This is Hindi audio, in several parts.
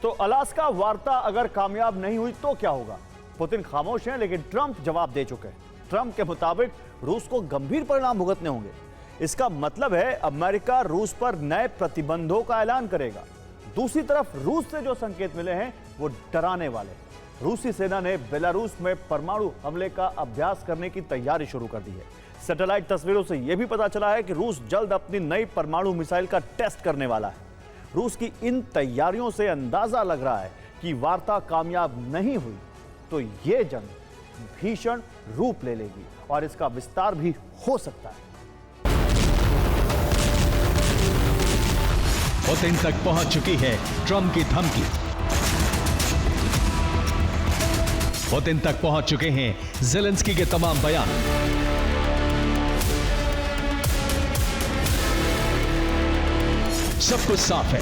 तो अलास्का वार्ता अगर कामयाब नहीं हुई तो क्या होगा? पुतिन खामोश हैं, लेकिन ट्रंप जवाब दे चुके हैं। ट्रंप के मुताबिक रूस को गंभीर परिणाम भुगतने होंगे। इसका मतलब है अमेरिका रूस पर नए प्रतिबंधों का ऐलान करेगा। दूसरी तरफ रूस से जो संकेत मिले हैं वो डराने वाले। रूसी सेना ने बेलारूस में परमाणु हमले का अभ्यास करने की तैयारी शुरू कर दी है। सैटेलाइट तस्वीरों से यह भी पता चला है कि रूस जल्द अपनी नई परमाणु मिसाइल का टेस्ट करने वाला है। रूस की इन तैयारियों से अंदाजा लग रहा है कि वार्ता कामयाब नहीं हुई तो यह जंग भीषण रूप ले लेगी और इसका विस्तार भी हो सकता है। पुतिन तक पहुंच चुकी है ट्रंप की धमकी। पुतिन तक पहुंच चुके हैं ज़ेलेंस्की के तमाम बयान। सब कुछ साफ है,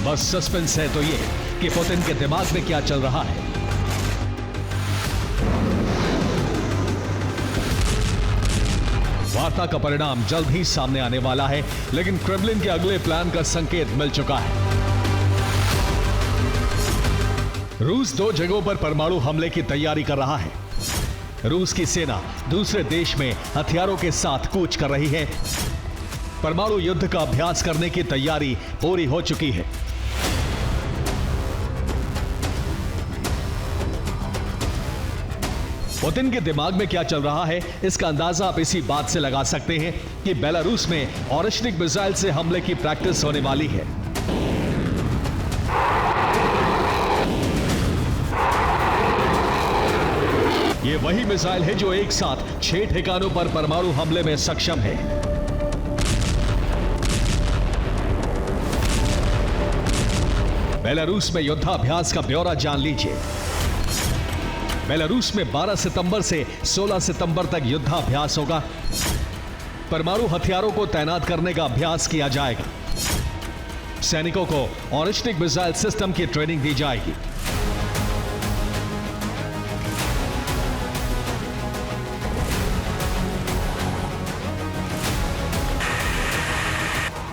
बस सस्पेंस है तो ये कि पुतिन के दिमाग में क्या चल रहा है। वार्ता का परिणाम जल्द ही सामने आने वाला है, लेकिन क्रेमलिन के अगले प्लान का संकेत मिल चुका है। रूस 2 जगहों पर परमाणु हमले की तैयारी कर रहा है। रूस की सेना दूसरे देश में हथियारों के साथ कूच कर रही है। परमाणु युद्ध का अभ्यास करने की तैयारी पूरी हो चुकी है। पुतिन के दिमाग में क्या चल रहा है, इसका अंदाजा आप इसी बात से लगा सकते हैं कि बेलारूस में ऑरिशनिक मिसाइल से हमले की प्रैक्टिस होने वाली है। यह वही मिसाइल है जो एक साथ 6 ठिकानों पर परमाणु हमले में सक्षम है। बेलारूस में युद्धाभ्यास का ब्यौरा जान लीजिए। बेलारूस में 12 सितंबर से 16 सितंबर तक युद्धाभ्यास होगा। परमाणु हथियारों को तैनात करने का अभ्यास किया जाएगा। सैनिकों को ऑरिशनिक मिसाइल सिस्टम की ट्रेनिंग दी जाएगी।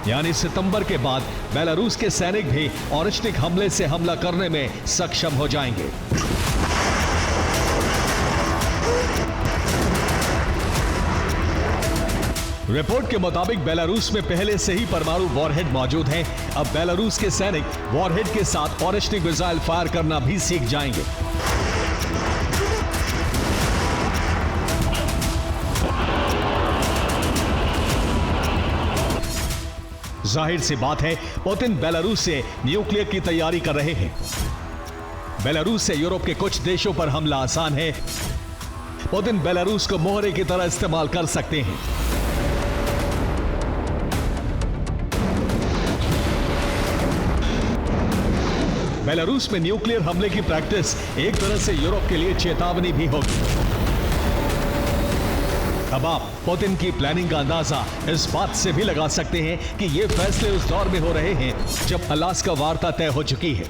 यानी सितंबर के बाद बेलारूस के सैनिक भी ऑरिशनिक हमले से हमला करने में सक्षम हो जाएंगे। रिपोर्ट के मुताबिक बेलारूस में पहले से ही परमाणु वॉरहेड मौजूद हैं। अब बेलारूस के सैनिक वॉरहेड के साथ ऑरिशनिक मिसाइल फायर करना भी सीख जाएंगे। जाहिर सी बात है, पुतिन बेलारूस से न्यूक्लियर की तैयारी कर रहे हैं। बेलारूस से यूरोप के कुछ देशों पर हमला आसान है। पुतिन बेलारूस को मोहरे की तरह इस्तेमाल कर सकते हैं। बेलारूस में न्यूक्लियर हमले की प्रैक्टिस एक तरह से यूरोप के लिए चेतावनी भी होगी। अब आप पुतिन की प्लानिंग का अंदाजा इस बात से भी लगा सकते हैं कि ये फैसले उस दौर में हो रहे हैं जब अलास्का वार्ता तय हो चुकी है।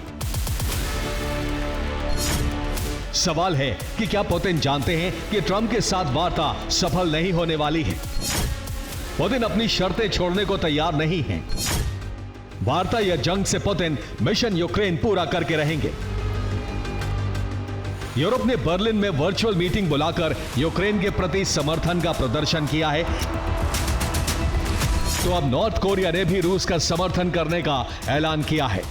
सवाल है कि क्या पुतिन जानते हैं कि ट्रंप के साथ वार्ता सफल नहीं होने वाली है? पुतिन अपनी शर्तें छोड़ने को तैयार नहीं हैं। वार्ता या जंग से पुतिन मिशन यूक्रेन पूरा करके रहेंगे। यूरोप ने बर्लिन में वर्चुअल मीटिंग बुलाकर यूक्रेन के प्रति समर्थन का प्रदर्शन किया है। तो अब नॉर्थ कोरिया ने भी रूस का समर्थन करने का ऐलान किया है।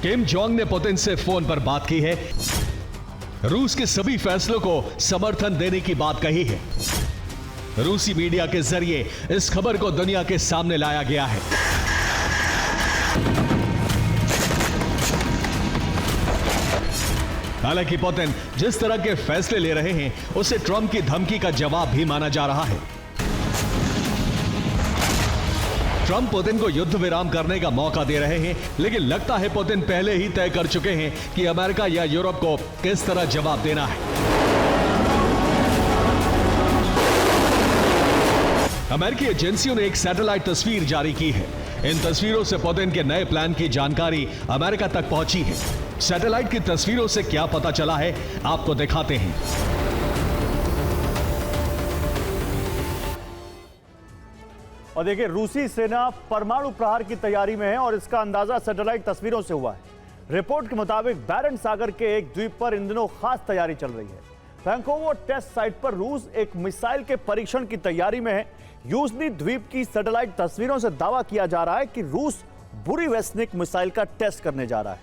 किम जोंग ने पुतिन से फोन पर बात की है। रूस के सभी फैसलों को समर्थन देने की बात कही है। रूसी मीडिया के जरिए इस खबर को दुनिया के सामने लाया गया है। हालांकि पुतिन जिस तरह के फैसले ले रहे हैं उसे ट्रंप की धमकी का जवाब भी माना जा रहा है। ट्रंप पुतिन को युद्ध विराम करने का मौका दे रहे हैं, लेकिन लगता है पुतिन पहले ही तय कर चुके हैं कि अमेरिका या यूरोप को किस तरह जवाब देना है। अमेरिकी एजेंसियों ने एक सैटेलाइट तस्वीर जारी की है। इन तस्वीरों से पुतिन के नए प्लान की जानकारी अमेरिका तक पहुंची है। सैटेलाइट की तस्वीरों से क्या पता चला है, आपको दिखाते हैं। और देखिए, रूसी सेना परमाणु प्रहार की तैयारी में है और इसका अंदाजा सैटेलाइट तस्वीरों से हुआ है। रिपोर्ट के मुताबिक बैरेंट सागर के एक द्वीप पर इन दिनों खास तैयारी चल रही है। वैंकूवर टेस्ट साइट पर रूस एक मिसाइल के परीक्षण की तैयारी में है। यूजनी द्वीप की सैटेलाइट तस्वीरों से दावा किया जा रहा है कि रूस बुरीवेस्निक मिसाइल का टेस्ट करने जा रहा है।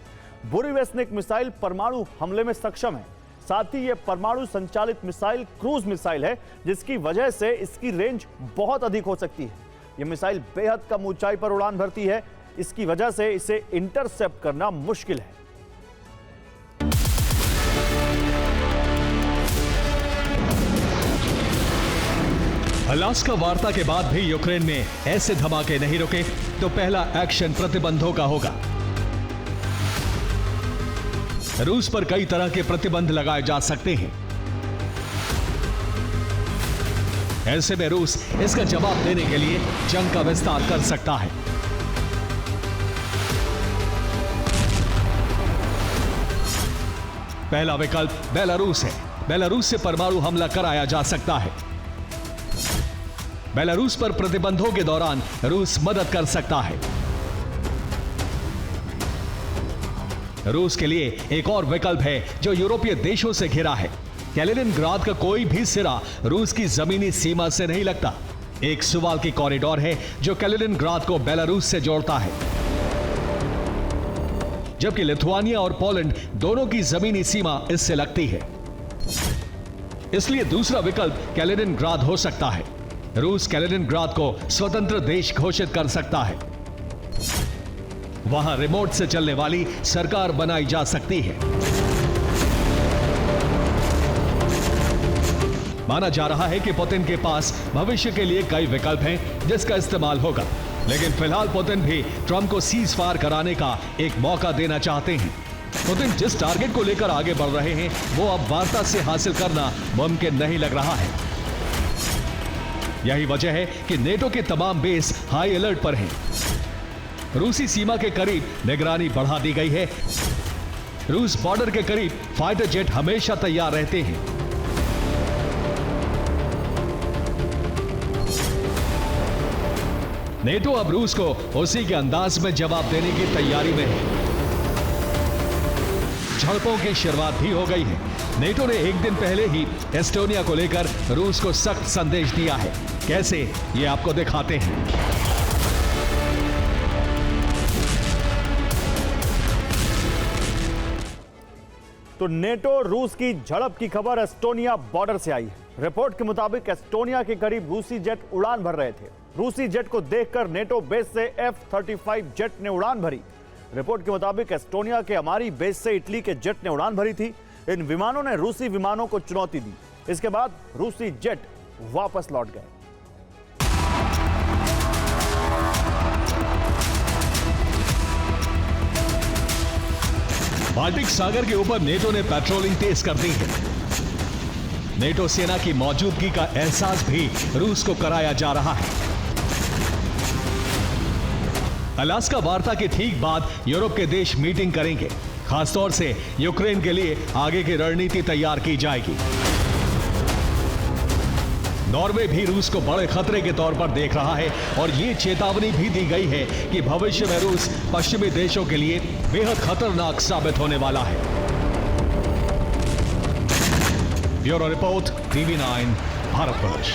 बुरीवेस्निक मिसाइल परमाणु हमले में सक्षम है। साथ ही यह परमाणु संचालित मिसाइल क्रूज मिसाइल है, जिसकी वजह से इसकी रेंज बहुत अधिक हो सकती है। यह मिसाइल बेहद कम ऊंचाई पर उड़ान भरती है, इसकी वजह से इसे इंटरसेप्ट करना मुश्किल है। अलास्का वार्ता के बाद भी यूक्रेन में ऐसे धमाके नहीं रुके तो पहला एक्शन प्रतिबंधों का होगा। रूस पर कई तरह के प्रतिबंध लगाए जा सकते हैं। ऐसे में रूस इसका जवाब देने के लिए जंग का विस्तार कर सकता है। पहला विकल्प बेलारूस है। बेलारूस से परमाणु हमला कराया जा सकता है। बेलारूस पर प्रतिबंधों के दौरान रूस मदद कर सकता है। रूस के लिए एक और विकल्प है जो यूरोपीय देशों से घिरा है। कैलिनिनग्राद का कोई भी सिरा रूस की जमीनी सीमा से नहीं लगता। एक सुवाल्की कॉरिडोर है जो कैलिनिनग्राद को बेलारूस से जोड़ता है, जबकि लिथुआनिया और पोलैंड दोनों की जमीनी सीमा इससे लगती है। इसलिए दूसरा विकल्प कैलिनिनग्राद हो सकता है। रूस कैलिनिनग्राद को स्वतंत्र देश घोषित कर सकता है। वहां रिमोट से चलने वाली सरकार बनाई जा सकती है। माना जा रहा है कि पुतिन के पास भविष्य के लिए कई विकल्प हैं जिसका इस्तेमाल होगा, लेकिन फिलहाल पुतिन भी ट्रंप को सीज फायर कराने का एक मौका देना चाहते हैं। पुतिन जिस टारगेट को लेकर आगे बढ़ रहे हैं वो अब वार्ता से हासिल करना मुमकिन नहीं लग रहा है। यही वजह है कि नेटो के तमाम बेस हाई अलर्ट पर हैं। रूसी सीमा के करीब निगरानी बढ़ा दी गई है। रूस बॉर्डर के करीब फाइटर जेट हमेशा तैयार रहते हैं। नेटो अब रूस को उसी के अंदाज में जवाब देने की तैयारी में है। झड़पों की शुरुआत भी हो गई है। नेटो ने एक दिन पहले ही एस्टोनिया को लेकर रूस को सख्त संदेश दिया है। कैसे, ये आपको दिखाते हैं। तो नेटो रूस की झड़प की खबर एस्टोनिया बॉर्डर से आई है। रिपोर्ट के मुताबिक एस्टोनिया के करीब रूसी जेट उड़ान भर रहे थे। रूसी जेट को देखकर नेटो बेस से F-35 जेट ने उड़ान भरी। रिपोर्ट के मुताबिक एस्टोनिया के अमारी बेस से इटली के जेट ने उड़ान भरी थी। इन विमानों ने रूसी विमानों को चुनौती दी। इसके बाद रूसी जेट वापस लौट गए। बाल्टिक सागर के ऊपर नेटो ने पेट्रोलिंग तेज कर दी है। नेटो सेना की मौजूदगी का एहसास भी रूस को कराया जा रहा है। अलास्का वार्ता के ठीक बाद यूरोप के देश मीटिंग करेंगे। खासतौर से यूक्रेन के लिए आगे की रणनीति तैयार की जाएगी। नॉर्वे भी रूस को बड़े खतरे के तौर पर देख रहा है और यह चेतावनी भी दी गई है कि भविष्य में रूस पश्चिमी देशों के लिए बेहद खतरनाक साबित होने वाला है। Bureau report, TV9, Bharatvarsh.